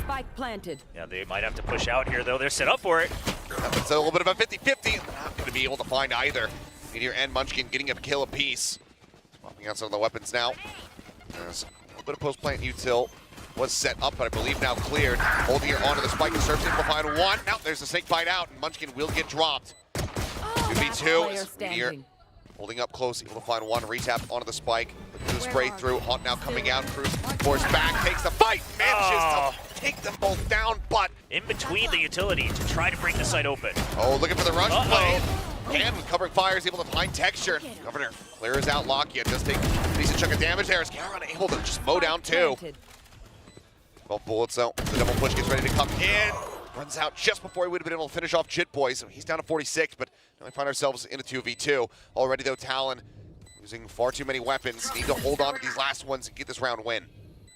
Spike planted. Yeah, they might have to push out here, though. They're set up for it. It's a little bit of a 50-50. Not going to be able to find either. Meteor and Munchkin getting a kill apiece. Swapping out some of the weapons now. There's a little bit of post-plant util. Was set up, but I believe now cleared. Holding it onto the spike and serves able to find one. Now there's a snake bite out, and Munchkin will get dropped. 2v2. Meteor holding up close, able to find one. Retap onto the spike. The spray through. Haunt now coming out. Cruz forced back, takes the fight. Manages to take them both down, but in between the utility to try to break the site open. Oh, looking for the rush play. And with covering fire is able to find texture. Governor clears out Lakia. Just take a decent chunk of damage there. Is Karen able to just mow down two. 12 bullets though. The double push gets ready to come in. Runs out just before he would have been able to finish off Jit Boy. So he's down to 46, but now we find ourselves in a 2v2. Already though, Talon using far too many weapons. Need to hold on to these last ones and get this round win.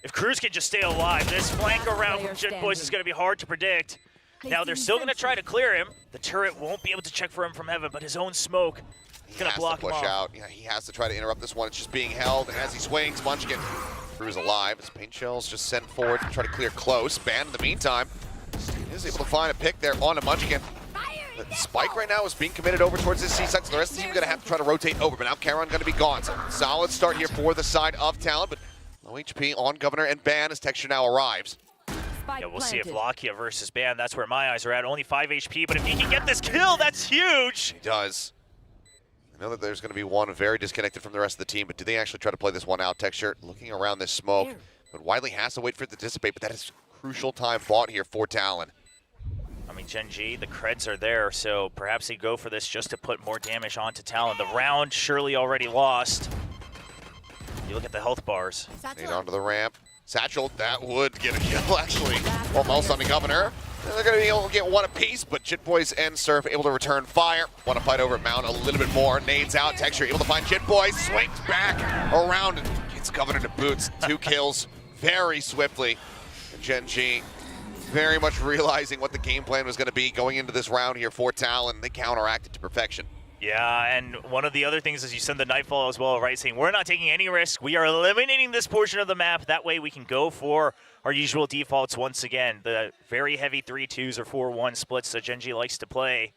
If Cruz can just stay alive, this flank around from Jit Boys is going to be hard to predict. Now they're still going to try to clear him. The turret won't be able to check for him from heaven, but his own smoke is going to block him off. Out. Yeah, he has to try to interrupt this one. It's just being held, and as he swings, Munchkin Cruz alive. His paint shells just sent forward to try to clear close. Ban in the meantime is able to find a pick there onto Munchkin. The spike right now is being committed over towards this C side, so the rest of the team are going to have to try to rotate over, but now Charon going to be gone. So solid start here for the side of Talon, but low HP on Governor and Ban as texture now arrives. Yeah, we'll see if Lakia versus Ban, that's where my eyes are at. Only 5 HP, but if he can get this kill, that's huge! He does. I know that there's going to be one very disconnected from the rest of the team, but do they actually try to play this one out? Texture looking around this smoke, but Wiley has to wait for it to dissipate, but that is crucial time bought here for Talon. I mean, Gen G, the creds are there, so perhaps they go for this just to put more damage onto Talon. The round surely already lost. You look at the health bars. Nade onto the ramp. Satchel, that would get a kill, actually. Almost on the Governor. They're going to be able to get one apiece, but Jit Boys and Surf able to return fire. Want to fight over Mount a little bit more. Nades out. Texture able to find Jit Boys. Swings back around and gets Governor to boots. 2 kills very swiftly. And Gen G very much realizing what the game plan was going to be going into this round here for Talon. They counteracted to perfection. Yeah, and one of the other things is you send the Nightfall as well, right? Saying we're not taking any risk. We are eliminating this portion of the map. That way we can go for our usual defaults once again. The very heavy 3-2s or 4-1 splits that Gen G likes to play.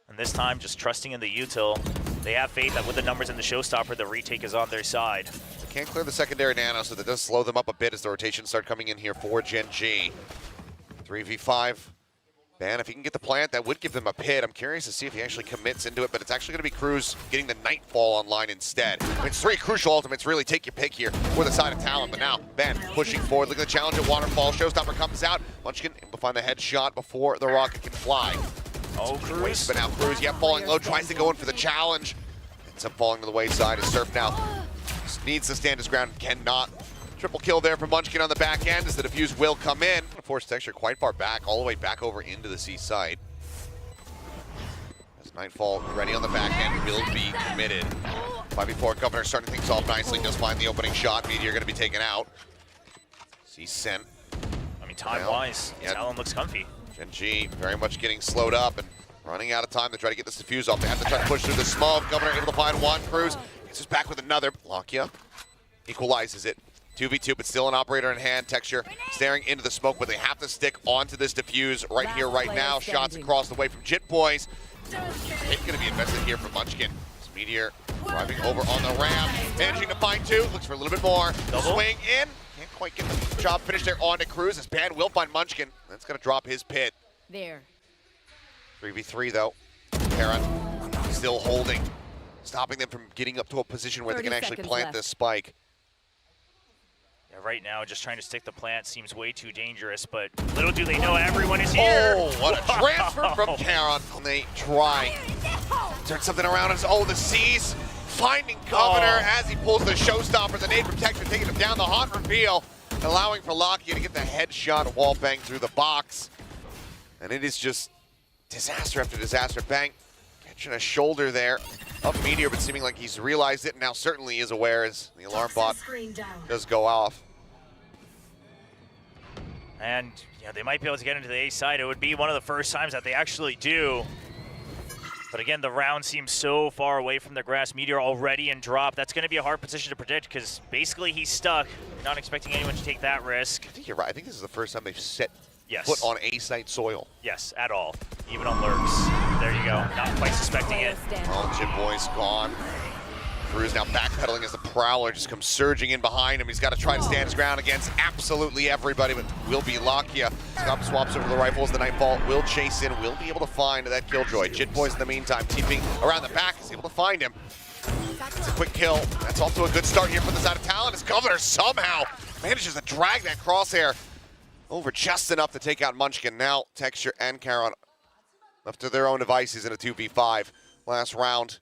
And this time, just trusting in the util. They have faith that with the numbers in the showstopper, the retake is on their side. They can't clear the secondary nano, so that does slow them up a bit as the rotations start coming in here for Gen G. 3v5. Ban, if he can get the plant, that would give them a pit. I'm curious to see if he actually commits into it, but it's actually going to be Cruz getting the Nightfall online instead. I mean, it's 3 crucial ultimates, really take your pick here for the side of Talon, but now Ban pushing forward, look at the challenge at Waterfall. Showstopper comes out. Munchkin able to find the headshot before the rocket can fly. Oh, Cruz. But now Cruz, yeah, falling low, tries to go in for the challenge. Ends up falling to the wayside as Surf now needs to stand his ground, cannot. Triple kill there from Munchkin on the back end as the defuse will come in. Force texture quite far back, all the way back over into the C site. As Nightfall ready on the back end, will be committed. 5v4, Governor starting things off nicely, does find the opening shot. Meteor going to be taken out. C sent. I mean, time-wise, yeah. Talon looks comfy. Gen G very much getting slowed up and running out of time to try to get this defuse off. They have to try to push through the smoke. Governor able to find one. Cruz gets us back with another. Lakia equalizes it. 2v2, but still an operator in hand. Texture staring into the smoke, but they have to stick onto this defuse right here, right now. Shots across the way from Jit Boys. It's going to be invested here from Munchkin. Meteor driving over on the ramp, managing to find 2. Looks for a little bit more. Swing in. Can't quite get the job finished there onto Cruz. As Ban will find Munchkin. That's going to drop his pit. There. 3v3 though. Karen still holding, stopping them from getting up to a position where they can actually plant this spike. Yeah, right now, just trying to stick the plant seems way too dangerous, but little do they know everyone is here. Oh, what a transfer from Charon. And they try to turn something around. Oh, the C's finding Governor as he pulls the showstopper. The nade from Texture taking him down the hot reveal, allowing for Lakia to get the headshot wall bang through the box. And it is just disaster after disaster. Bang, catching a shoulder there of Meteor, but seeming like he's realized it and now certainly is aware as the alarm bot does go off. And yeah, they might be able to get into the A side. It would be one of the first times that they actually do. But again, the round seems so far away from the grass. Meteor already in drop. That's going to be a hard position to predict because basically he's stuck. Not expecting anyone to take that risk. I think you're right. I think this is the first time they've set Yes. foot on A-site soil. Yes, at all. Even on lurks. There you go. Not quite suspecting it. Oh, Jit Boy's gone. Cruz now backpedaling as the Prowler just comes surging in behind him. He's got to try to stand his ground against absolutely everybody, but will be Lakia. Scott swaps over the rifles. The Nightfall will chase in, will be able to find that Killjoy. Jit Boy's in the meantime, keeping around the back, is able to find him. It's a quick kill. That's off to a good start here for the side of Talon. As Governor somehow manages to drag that crosshair over just enough to take out Munchkin. Now Texture and Charon left to their own devices in a 2v5. Last round.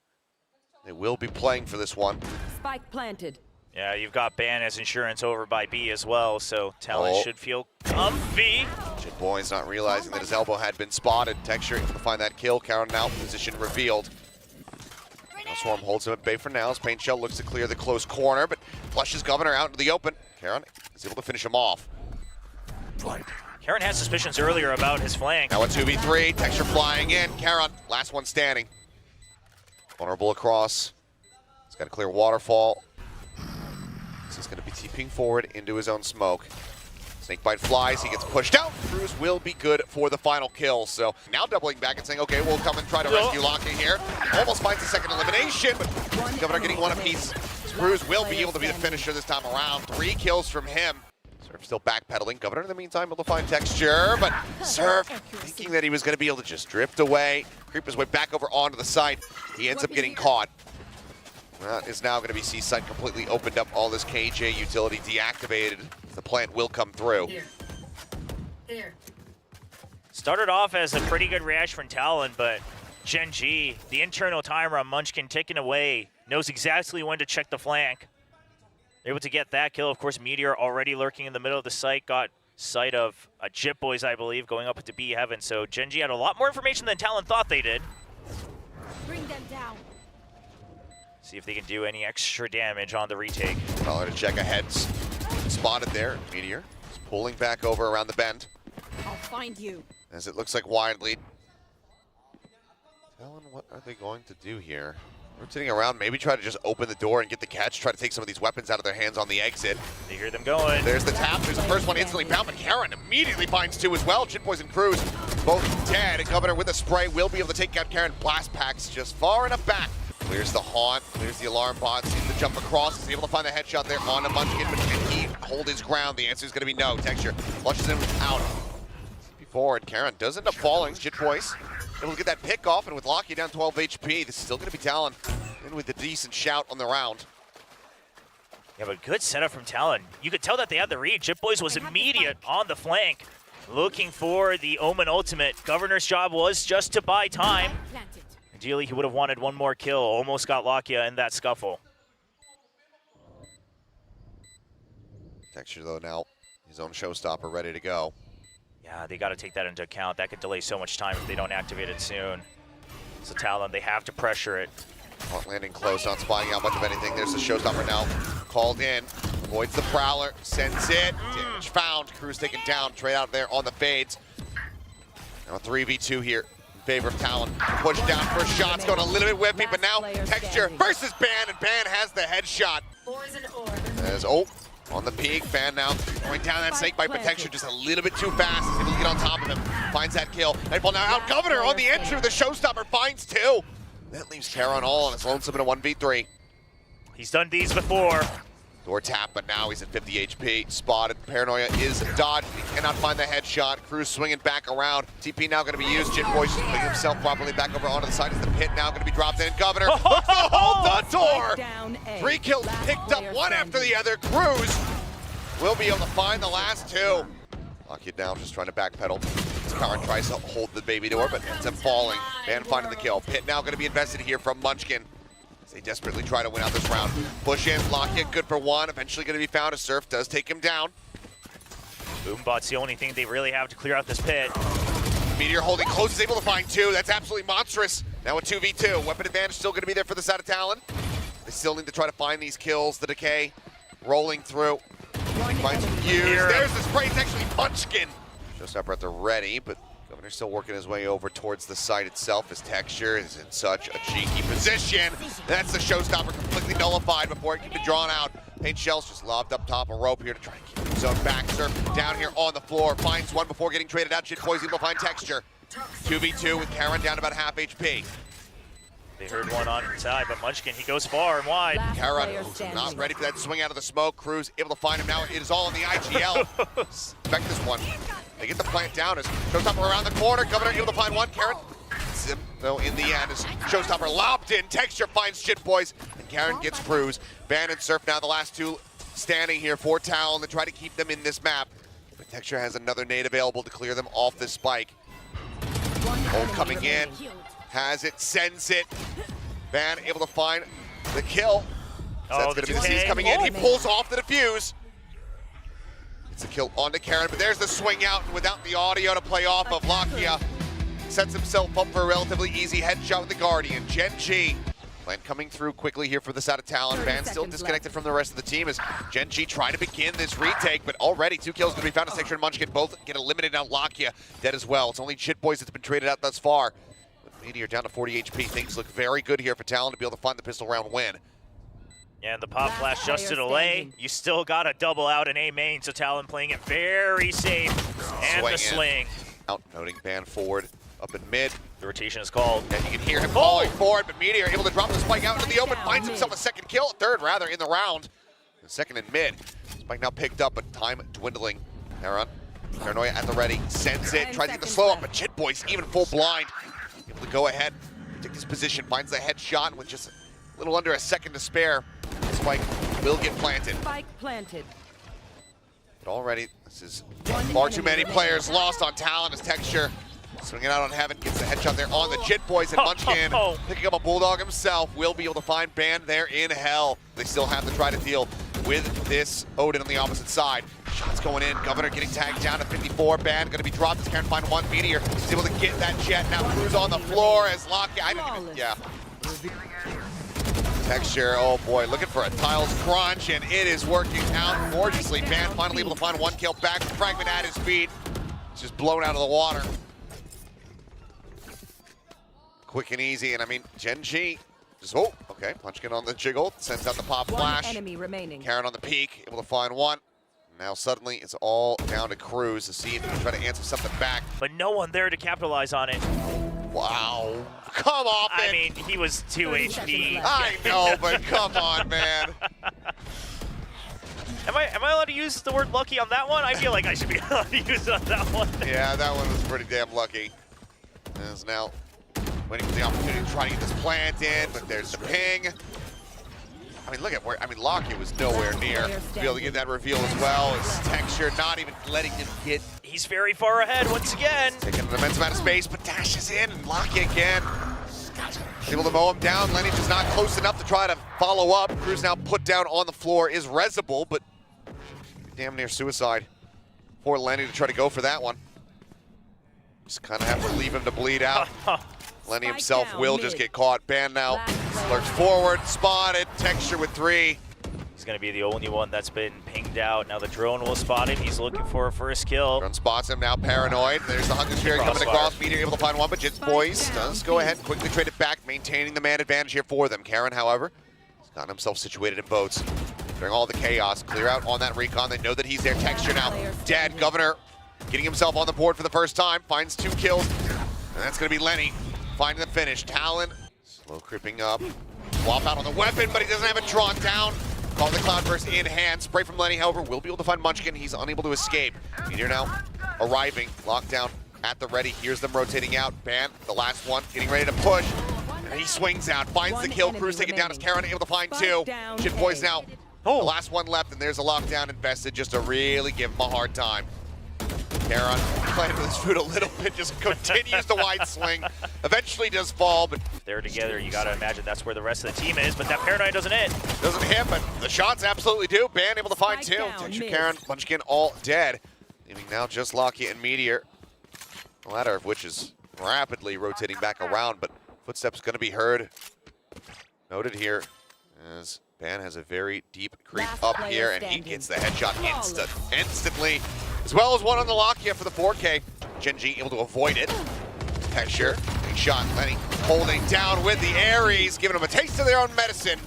They will be playing for this one. Spike planted. Yeah, you've got Ban as insurance over by B as well, so Talon should feel comfy. Jit Boy's not realizing that his elbow had been spotted. Texture able to find that kill. Charon now position revealed. Now Swarm holds him at bay for now as Paint Shell looks to clear the close corner, but flushes Governor out into the open. Charon is able to finish him off. Charon had suspicions earlier about his flank. Now a 2v3, Texture flying in. Charon, last one standing. Vulnerable across. He's got a clear waterfall. He's going to be TPing forward into his own smoke. Snakebite flies, he gets pushed out. Cruz will be good for the final kill. So now doubling back and saying, okay, we'll come and try to rescue Lakia here. Almost finds the second elimination, but Governor getting one apiece. Cruz will be able to be the finisher this time around. 3 kills from him. Surf still backpedaling. Governor in the meantime able to find Texture, but Surf thinking that he was going to be able to just drift away, creep his way back over onto the side. He ends up getting caught. That is now going to be C-Site completely opened up. All this KJ utility deactivated. The plant will come through. Here. Started off as a pretty good reaction from Talon, but Gen G, the internal timer on Munchkin ticking away, knows exactly when to check the flank. Able to get that kill. Of course, Meteor already lurking in the middle of the site. Got sight of Jit Boys, I believe, going up into B Heaven. So Gen G had a lot more information than Talon thought they did. Bring them down. See if they can do any extra damage on the retake. Caller to check ahead. Spotted there. Meteor is pulling back over around the bend. I'll find you. As it looks like wide lead. Talon, what are they going to do here? Rotating around, maybe try to just open the door and get the catch, try to take some of these weapons out of their hands on the exit. They hear them going. There's the tap, there's the first one instantly found, but Charon immediately finds 2 as well. Jit Boys and Cruz both dead, and Governor with a spray will be able to take out Charon. Blast packs just far enough back. Clears the haunt, clears the alarm bot, sees the jump across, is able to find the headshot there on a Munchkin, but can he hold his ground? The answer is going to be no. Texture flushes him out. Forward, Charon does end up falling. Jit Boys able to get that pick off, and with Lakia down 12 HP, this is still going to be Talon in with a decent shout on the round. Yeah, but good setup from Talon. You could tell that they had the read. Jit Boys was immediate on the flank, looking for the Omen ultimate. Governor's job was just to buy time. Planted. Ideally, he would have wanted one more kill. Almost got Lakia in that scuffle. Texture, though, now his own showstopper ready to go. Yeah, they got to take that into account. That could delay so much time if they don't activate it soon. So Talon, they have to pressure it. Haunt landing close, not spying out much of anything. There's the showstopper now. Called in. Avoids the Prowler. Sends it. Damage found. Cruz taken down. Trade out there on the fades. Now a 3v2 here in favor of Talon. Pushed down first shots. Going a little bit whippy, but now Texture versus Ban, and Ban has the headshot. As on the peak, Ban now going down that snakebite, but Texture just a little bit too fast. He's able to get on top of him. Finds that kill. Nightfall now out. Governor on the entry. The showstopper finds 2. That leaves Charon all on his lonesome in a 1v3. He's done these before. Door tap, but now he's at 50 HP. Spotted. Paranoia is dodged. He cannot find the headshot. Cruz swinging back around. TP now going to be used. Jit Boy just putting himself properly back over onto the side. Is the pit now going to be dropped in? Governor looks to hold the door. Down A. 3 kills picked up, one after the other. Cruz will be able to find the last 2. Lock it down, just trying to backpedal. Charon tries to hold the baby door, but ends up falling. Ban finding the kill. Pit now going to be invested here from Munchkin. They desperately try to win out this round. Push in, lock it, good for 1. Eventually going to be found. A Surf does take him down. Boombot's the only thing they really have to clear out this pit. Meteor holding close, is able to find 2. That's absolutely monstrous. Now a 2v2. Weapon advantage still going to be there for the side of Talon. They still need to try to find these kills. The decay rolling through. Finds Fuse. There's the spray. It's actually Munchkin. Showstopper at the ready, but Governor's still working his way over towards the site itself. His Texture is in such a cheeky position. That's the showstopper completely nullified before it can be drawn out. Paint Shells just lobbed up top a rope here to try and keep his own back. Surf down here on the floor. Finds one before getting traded out. Shit Boys able to find Texture. 2v2 with Karen down about half HP. They heard one on inside, but Munchkin, he goes far and wide. Karen not ready for that swing out of the smoke. Cruz able to find him now. It is all in the IGL. Expect this one. They get the plant down as Showstopper around the corner. Governor able to find one. Karen, though, in the end, as Showstopper lobbed in. Texture finds Shit Boys, and Karen gets Cruz. Ban and Surf now the last two standing here for Talon to try to keep them in this map. But Texture has another nade available to clear them off this spike. Ult coming in. Has it, sends it. Ban able to find the kill. So that's going to be the C's coming in. He pulls off the defuse. It's a kill onto Karen, but there's the swing out, and without the audio to play off of, Lakia sets himself up for a relatively easy headshot with the Guardian. Gen G. Plan coming through quickly here for this out of Talon. Ban still disconnected from the rest of the team as Gen G try to begin this retake, but already 2 kills going to be found as Texture and Munchkin both get eliminated. Now Lakia dead as well. It's only Shit Boys that's been traded out thus far. Meteor down to 40 HP. Things look very good here for Talon to be able to find the pistol round win. Yeah, and the pop flash just to delay. You still got a double out in A main, so Talon playing it very safe. And the sling. Out, noting Ban forward, up in mid. The rotation is called. And you can hear him calling for it, but Meteor able to drop the spike out into the open, finds himself a second kill, third rather, in the round. The second in mid. Spike now picked up, but time dwindling. Aaron, Paranoia at the ready, sends it, tries to get the slow up, but Shit Boys even full blind. Able to go ahead, take this position, finds the headshot with just a little under a second to spare. Spike will get planted. Spike planted. But already, this is far too many players lost on Talon as Texture swinging out on Heaven, gets the headshot there on the Jit Boys, and Munchkin picking up a Bulldog himself will be able to find Ban there in hell. They still have to try to deal with this Odin on the opposite side. Shots going in, Governor getting tagged down to 54. Ban going to be dropped as Karen find one. Meteor is able to get that jet. Now Cruz on the floor as Lakia, I didn't even, yeah. Texture, oh boy, looking for a tiles crunch, and it is working out gorgeously. Ban finally able to find one kill, back to Fragment at his feet. It's just blown out of the water. Quick and easy, and I mean, Gen G just, oh, okay, Munchkin on the jiggle, sends out the pop flash. One enemy remaining. Karen on the peak, able to find one. Now suddenly it's all down to Cruz to see if he can try to answer something back. But no one there to capitalize on it. Wow, come off it. I mean, he was 2 HP. I know, but come on, man. Am I allowed to use the word lucky on that one? I feel like I should be allowed to use it on that one. Yeah, that one was pretty damn lucky. Is now waiting for the opportunity to try to get this plant in, but there's the ping. I mean, look at where, I mean, Lakia was nowhere near to be able to get that reveal as well. As Texture not even letting him get. He's very far ahead once again. Taking an immense amount of space, but dashes in, and Lakia again. Able to mow him down. Lenny just not close enough to try to follow up. Cruz now put down on the floor is Rezible, but damn near suicide for Lenny to try to go for that one. Just kind of have to leave him to bleed out. Lenny himself will just get caught. Ban now. Lurks forward, spotted. Texture with 3. He's going to be the only one that's been pinged out. Now the drone will spot him. He's looking for a first kill. Drone spots him now, paranoid. There's the Hunger Fury coming across. Meteor able to find one, but Jits Boys does go ahead and quickly trade it back, maintaining the man advantage here for them. Karen, however, has gotten himself situated in boats. During all the chaos, clear out on that recon. They know that he's there. Texture now dead. Governor getting himself on the board for the first time. Finds 2 kills, and that's going to be Lenny finding the finish. Talon slow creeping up. Swap out on the weapon, but he doesn't have it drawn down. Call the Cloudburst in hand. Spray from Lenny, however, will be able to find Munchkin. He's unable to escape. Meteor now arriving. Lockdown at the ready. Here's them rotating out. Ban, the last one, getting ready to push. And he swings out, finds the kill. Cruz taken down as Karen able to find 2. Shit Boys now. The last one left, and there's a lockdown invested just to really give him a hard time. Karen playing with his food a little bit, just continues the wide swing. Eventually does fall, but they're together. You got to imagine that's where the rest of the team is, but that Paranoid doesn't hit. Doesn't hit, but the shots absolutely do. Ban able to find 2. Texture, Karen, Munchkin all dead. Leaving now just Lakia and Meteor. The latter of which is rapidly rotating back around, but footsteps going to be heard. Noted here as Ban has a very deep creep up here, and he gets the headshot instantly. As well as one on the Lakia for the 4K. Gen G able to avoid it. Texture, big shot. Lenny holding down with the Ares, giving him a taste of their own medicine.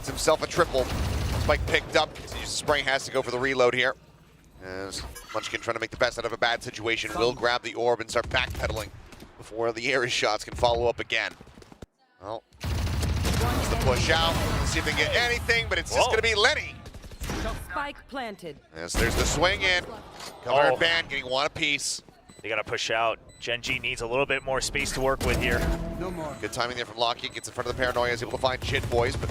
It's himself a triple. Spike picked up, continues to spray, has to go for the reload here. As Munchkin trying to make the best out of a bad situation, will grab the orb and start backpedaling before the air shots can follow up again. Well, it's the push out. Let's see if they can get anything, but it's just going to be Lenny. Spike planted. As there's the swing in. Governor and Ban getting one apiece. They got to push out. Gen G needs a little bit more space to work with here. No more. Good timing there from Lockheed. Gets in front of the Paranoia. Is able to find Jit Boys, but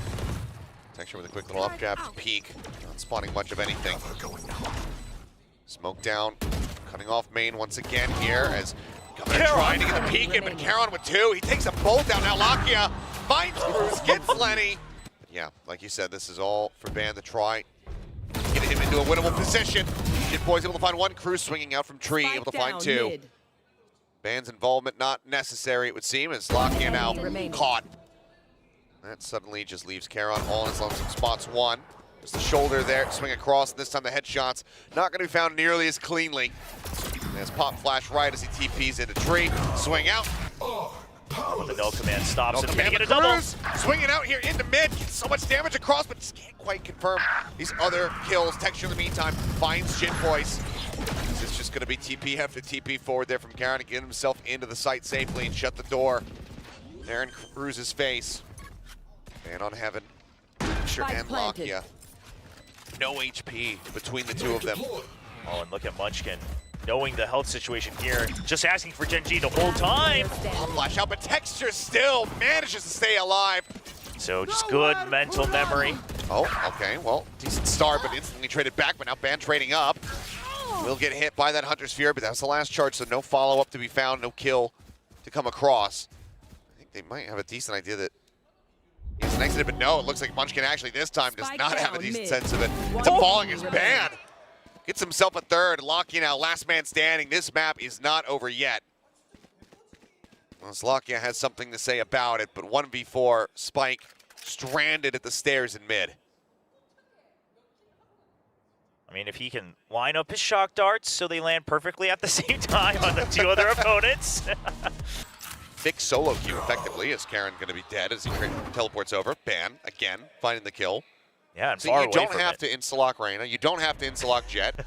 Texture with a quick little up jab to peek. Not spawning much of anything. Smoke down. Cutting off main once again here as Governor trying to get the peek in, but Caron with two. He takes a bolt down. Now Lakia finds Cruz, gets Lenny. Yeah, like you said, this is all for Ban to try. Get him into a winnable position. Jit Boys able to find one. Cruz swinging out from tree, able to find two. Mid. Ban's involvement not necessary, it would seem, as Lakia now caught. That suddenly just leaves Caron all in his lonesome spots. One. Just the shoulder there, swing across, and this time the headshots not going to be found nearly as cleanly. As pop flash right as he TPs into tree. Swing out. The no command stops No it. command, Get a but double. Cruz swinging out here into mid. Gets so much damage across, but just can't quite confirm these other kills. Texture in the meantime finds Jit Boys. This is just going to be TP after TP forward there from Caron to get himself into the site safely and shut the door there in Cruz's face. Man on heaven. Sure, and Lakia. No HP between the two of them. Oh, and look at Munchkin. Knowing the health situation here, just asking for Gen G the whole time. Flash out, but Texture still manages to stay alive. So just good mental memory. Oh, okay, well, decent start, but instantly traded back, but now Ban trading up. Will get hit by that Hunter's Fury, but that's the last charge, so no follow-up to be found, no kill to come across. I think they might have a decent idea that he's an exit, but no, it looks like Munchkin actually this time does not have a decent sense of it. It's a falling his Ban. Gets himself a third, Lakia now last man standing. This map is not over yet. Well, Lakia has something to say about it, but 1v4, Spike stranded at the stairs in mid. I mean, if he can line up his shock darts so they land perfectly at the same time on the two other opponents. Fix solo queue effectively. Is Caron going to be dead as he teleports over? Ban, again, finding the kill. Yeah, and So far you away don't from have it. to insta-lock Reyna. You don't have to insta-lock Jet.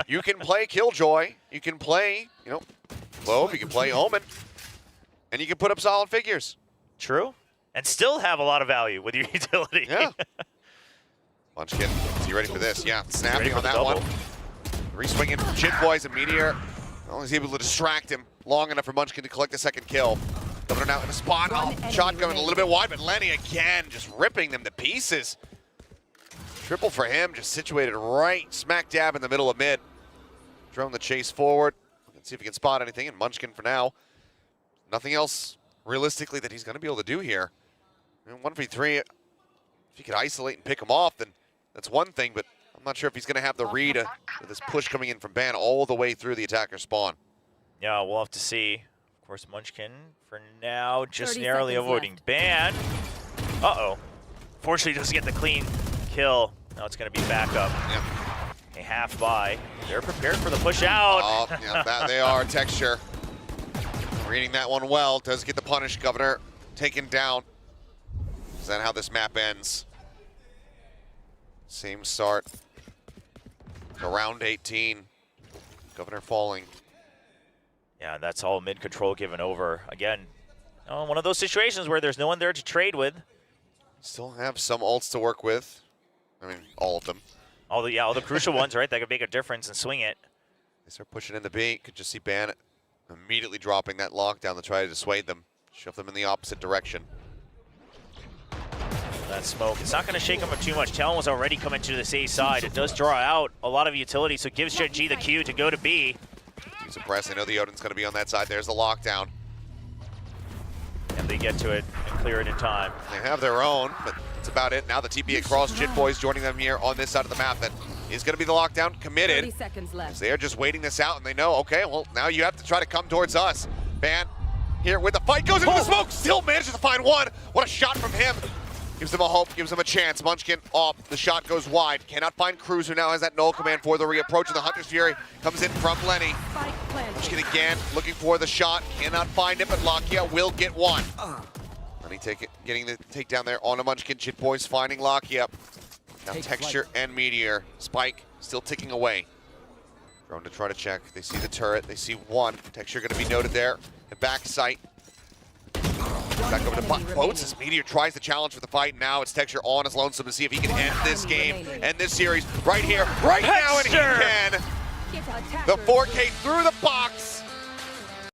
You can play Killjoy. You can play, Globe. You can play Omen. And you can put up solid figures. True. And still have a lot of value with your utility. Yeah. Munchkin, is he ready for this? Yeah, snapping on that one. Re-swinging from Jit Boys and Meteor. Well, he's able to distract him long enough for Munchkin to collect the second kill. Governor now in a spot. Oh, shotgun a little bit wide, but Lenny again just ripping them to pieces. Triple for him, just situated right smack dab in the middle of mid. Drone the chase forward. Let's see if he can spot anything, and Munchkin for now. Nothing else realistically that he's going to be able to do here. 1v3, if he could isolate and pick him off, then that's one thing, but I'm not sure if he's going to have the read with this push coming in from Ban all the way through the attacker spawn. Yeah, we'll have to see. Of course, Munchkin, for now, just 30 narrowly seconds avoiding left. Ban. Uh-oh. Fortunately, doesn't get the clean kill. Now it's going to be back up. Yeah. A half by. They're prepared for the push out. Oh, yeah, that they are. Texture. Reading that one well. Does get the punish. Governor taken down. Is that how this map ends? Same start. To round 18. Governor falling. Yeah, that's all mid-control given over. Again, one of those situations where there's no one there to trade with. Still have some ults to work with. I mean, all of them. All the crucial ones, right? That could make a difference and swing it. They start pushing in the B. Could just see Ban immediately dropping that lockdown to try to dissuade them. Shove them in the opposite direction. That smoke, it's not going to shake them up too much. Talon was already coming to this A side. It does draw out a lot of utility, so it gives Gen G the cue to go to B. Use a press. I know the Odin's going to be on that side. There's the lockdown. And they get to it and clear it in time. They have their own, but that's about it. Now the TP across. Jit Boys joining them here on this side of the map. That is going to be the lockdown. Committed. 30 seconds left. They're just waiting this out, and they know, okay, well, now you have to try to come towards us. Ban here with the fight. Goes into the smoke. Still manages to find one. What a shot from him. Gives them a hope, gives them a chance. Munchkin off. The shot goes wide. Cannot find Cruz, who now has that null command for the reapproach of the Hunter's Fury. Comes in from Lenny. Spike planted. Munchkin again, looking for the shot. Cannot find it, but Lakia will get one. Lenny getting the takedown there on a Munchkin. Jit Boys finding Lakia. Now Take Texture and Meteor. Spike still ticking away. Drone to try to check. They see the turret. They see one. Texture going to be noted there. And back sight. Back over to Boats as Meteor tries to challenge for the fight. Now it's Texture all on his lonesome to see if he can end this game, end this series right here, right now, and he can. The 4K through the box.